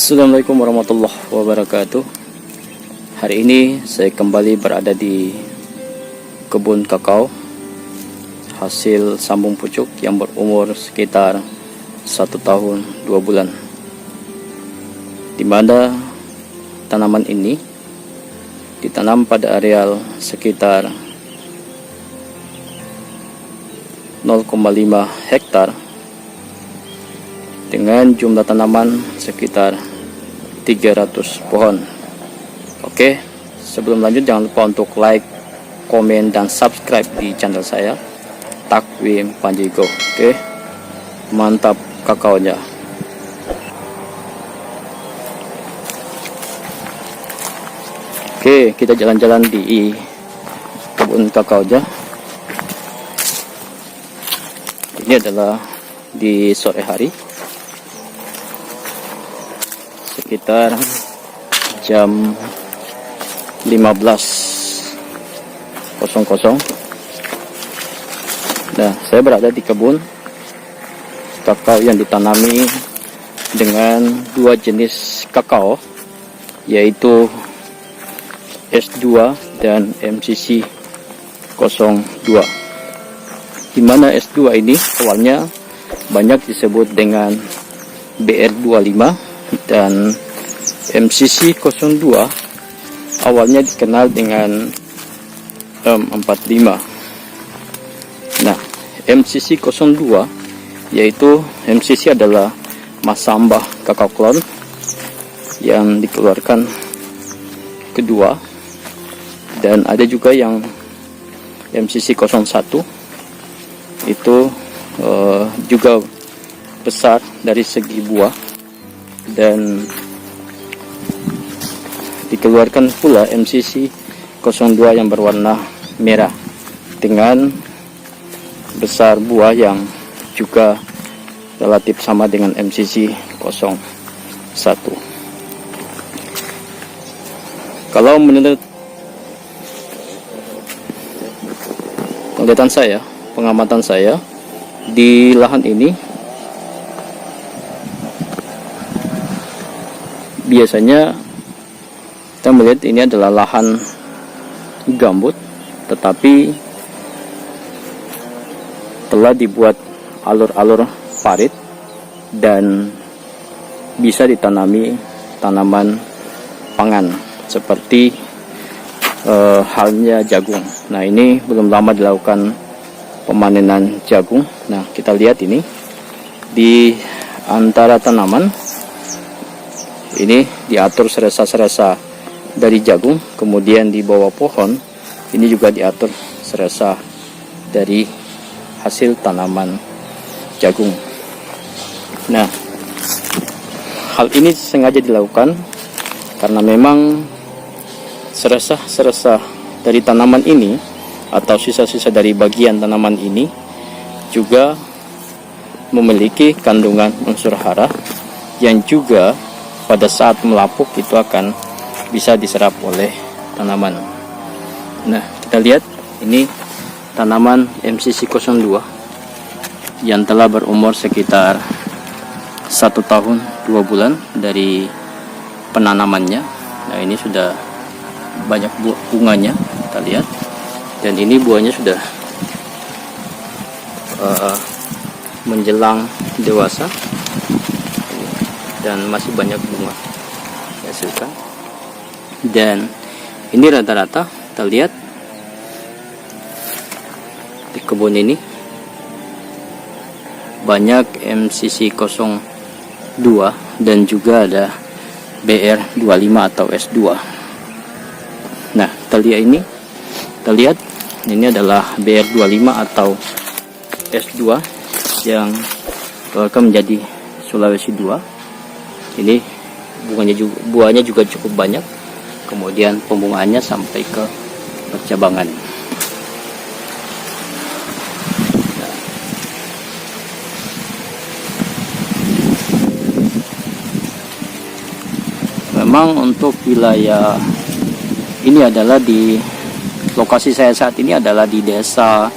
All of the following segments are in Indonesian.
Assalamualaikum warahmatullahi wabarakatuh. Hari ini saya kembali berada di kebun kakao hasil sambung pucuk yang berumur sekitar 1 tahun 2 bulan, di mana tanaman ini ditanam pada areal sekitar 0,5 hektar dengan jumlah tanaman sekitar 300 pohon. Oke, sebelum lanjut jangan lupa untuk like, komen, dan subscribe di channel saya, Takwim Panjigo. Oke, mantap kakaonya. Oke, kita jalan-jalan di kebun kakaonya. Ini adalah di sore hari, sekitar jam 15.00. Nah, saya berada di kebun kakao yang ditanami dengan dua jenis kakao, yaitu S2 dan MCC 02. Di mana S2 ini awalnya banyak disebut dengan BR25 dan MCC 02 awalnya dikenal dengan M45. Nah, MCC 02 yaitu MCC adalah Masamba kakao clone yang dikeluarkan kedua, dan ada juga yang MCC 01 itu juga besar dari segi buah, dan dikeluarkan pula MCC 02 yang berwarna merah dengan besar buah yang juga relatif sama dengan MCC 01. Kalau menurut penglihatan saya, pengamatan saya di lahan ini biasanya kita melihat ini adalah lahan gambut, tetapi telah dibuat alur-alur parit dan bisa ditanami tanaman pangan seperti halnya jagung. Nah, ini belum lama dilakukan pemanenan jagung. Nah, kita lihat ini di antara tanaman ini diatur seresa-seresa dari jagung, kemudian di bawah pohon ini juga diatur seresa dari hasil tanaman jagung. Nah, hal ini sengaja dilakukan karena memang seresa-seresa dari tanaman ini atau sisa-sisa dari bagian tanaman ini juga memiliki kandungan unsur hara yang juga pada saat melapuk itu akan bisa diserap oleh tanaman. Nah, kita lihat ini tanaman MCC 02 yang telah berumur sekitar 1 tahun 2 bulan dari penanamannya. Nah, ini sudah banyak bunganya, kita lihat, dan ini buahnya sudah menjelang dewasa dan masih banyak bunga dihasilkan. Dan ini rata-rata kita lihat di kebun ini banyak MCC 02 dan juga ada BR25 atau S2. Nah, kita lihat ini adalah BR25 atau S2 yang akan menjadi Sulawesi 2. Ini buahnya juga cukup banyak, kemudian pembungaannya sampai ke percabangan. Nah, memang untuk wilayah ini adalah di lokasi saya saat ini adalah di Desa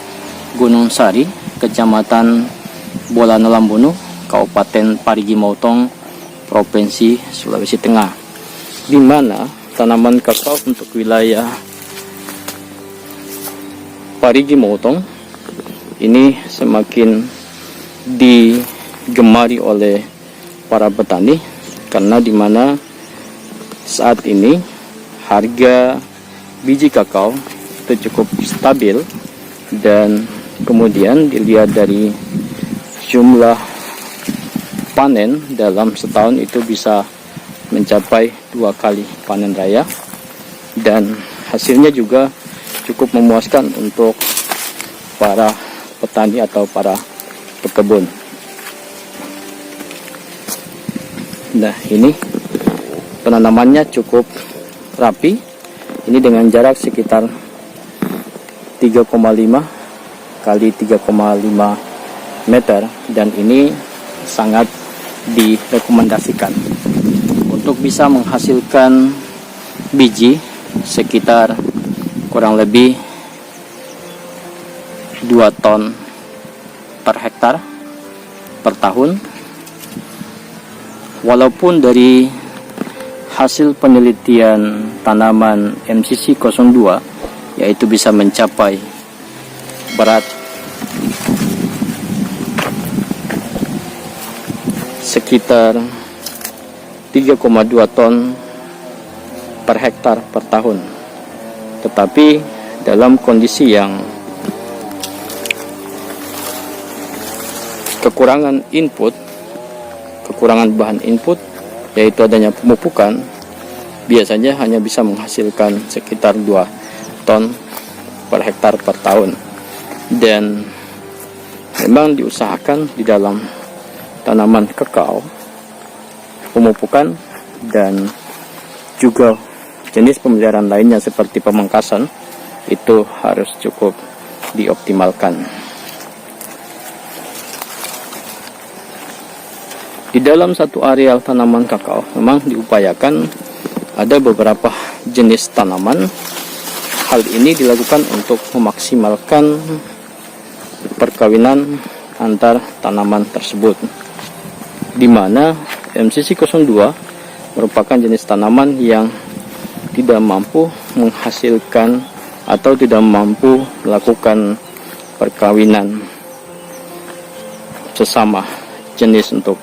Gunung Sari, Kecamatan Bolana Lambono, Kabupaten Parigi Motong, Provinsi Sulawesi Tengah, di mana tanaman kakao untuk wilayah Parigi Motong ini semakin digemari oleh para petani, karena di mana saat ini harga biji kakao itu cukup stabil, dan kemudian dilihat dari jumlah panen dalam setahun itu bisa mencapai 2 kali panen raya, dan hasilnya juga cukup memuaskan untuk para petani atau para pekebun. Nah, ini penanamannya cukup rapi, ini dengan jarak sekitar 3,5 kali 3,5 meter, dan ini sangat direkomendasikan untuk bisa menghasilkan biji sekitar kurang lebih 2 ton per hektar per tahun. Walaupun dari hasil penelitian tanaman MCC 02 yaitu bisa mencapai berat sekitar 3,2 ton per hektar per tahun, tetapi dalam kondisi yang kekurangan bahan input, yaitu adanya pemupukan, biasanya hanya bisa menghasilkan sekitar 2 ton per hektar per tahun. Dan memang diusahakan di dalam tanaman kakao, pemupukan dan juga jenis pemeliharaan lainnya seperti pemangkasan itu harus cukup dioptimalkan. Di dalam satu areal tanaman kakao memang diupayakan ada beberapa jenis tanaman. Hal ini dilakukan untuk memaksimalkan perkawinan antar tanaman tersebut, di mana MCC 02 merupakan jenis tanaman yang tidak mampu menghasilkan atau tidak mampu melakukan perkawinan sesama jenis untuk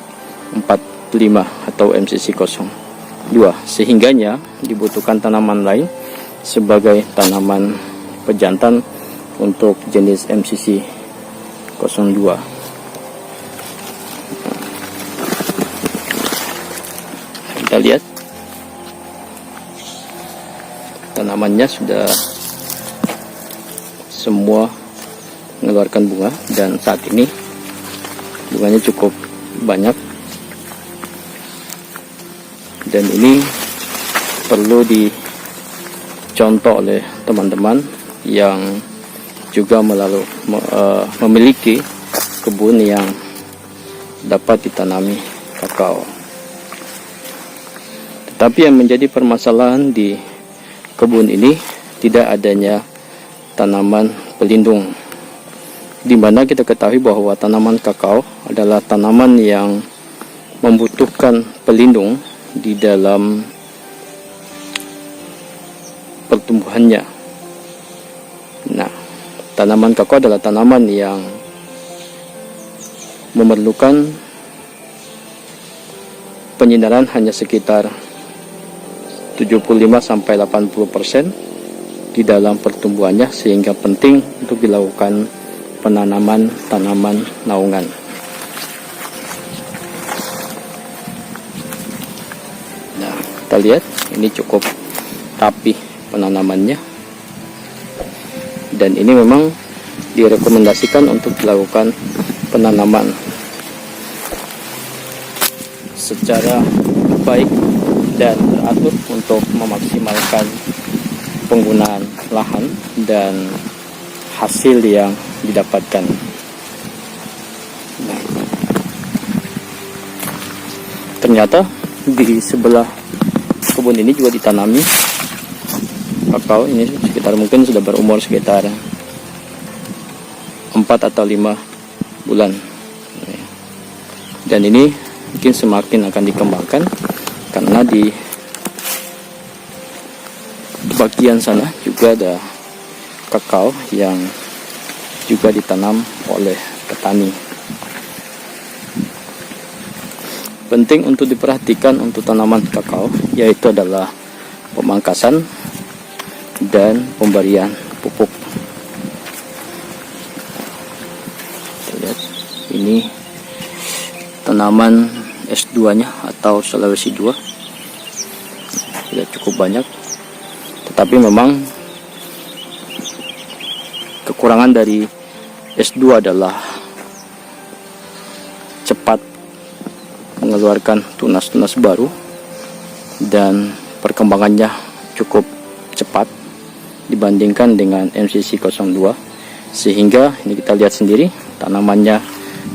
45 atau MCC 02, sehingganya dibutuhkan tanaman lain sebagai tanaman pejantan untuk jenis MCC 02. Kita lihat tanamannya sudah semua mengeluarkan bunga, dan saat ini bunganya cukup banyak, dan ini perlu dicontoh oleh teman-teman yang juga memiliki kebun yang dapat ditanami kakao. Tetapi yang menjadi permasalahan di kebun ini tidak adanya tanaman pelindung, di mana kita ketahui bahwa tanaman kakao adalah tanaman yang membutuhkan pelindung di dalam pertumbuhannya. Nah, tanaman kakao adalah tanaman yang memerlukan penyinaran hanya sekitar 75-80% di dalam pertumbuhannya, sehingga penting untuk dilakukan penanaman tanaman naungan. Nah, kita lihat ini cukup rapi penanamannya, dan ini memang direkomendasikan untuk dilakukan penanaman secara baik dan teratur untuk memaksimalkan penggunaan lahan dan hasil yang didapatkan. Nah, ternyata di sebelah kebun ini juga ditanami kakao. Ini sekitar mungkin sudah berumur sekitar 4 atau 5 bulan, dan ini mungkin semakin akan dikembangkan, karena di bagian sana juga ada kakao yang juga ditanam oleh petani. Penting untuk diperhatikan untuk tanaman kakao yaitu adalah pemangkasan dan pemberian pupuk. Lihat, ini tanaman S2 nya atau Sulawesi 2 sudah cukup banyak, tetapi memang kekurangan dari S2 adalah cepat mengeluarkan tunas-tunas baru dan perkembangannya cukup cepat dibandingkan dengan MCC 02, sehingga ini kita lihat sendiri tanamannya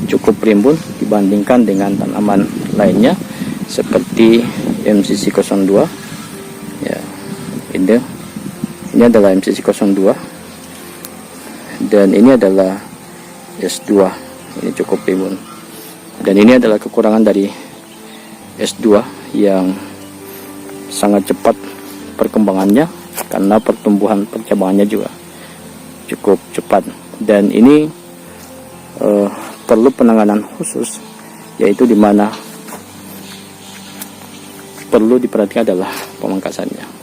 cukup rimbun dibandingkan dengan tanaman lainnya seperti MCC 02 ya. Ini adalah MCC 02 dan ini adalah S2, ini cukup rimbun, dan ini adalah kekurangan dari S2 yang sangat cepat perkembangannya karena pertumbuhan percabangannya juga cukup cepat, dan ini perlu penanganan khusus, yaitu dimana perlu diperhatikan adalah pemangkasannya.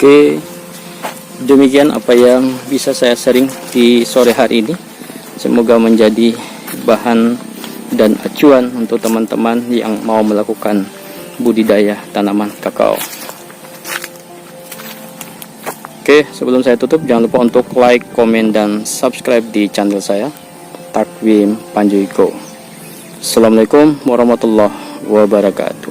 Oke, demikian apa yang bisa saya sharing di sore hari ini. Semoga menjadi bahan dan acuan untuk teman-teman yang mau melakukan budidaya tanaman kakao. Oke, sebelum saya tutup, jangan lupa untuk like, komen, dan subscribe di channel saya, Takwim Panjaigo. Assalamualaikum warahmatullahi wabarakatuh.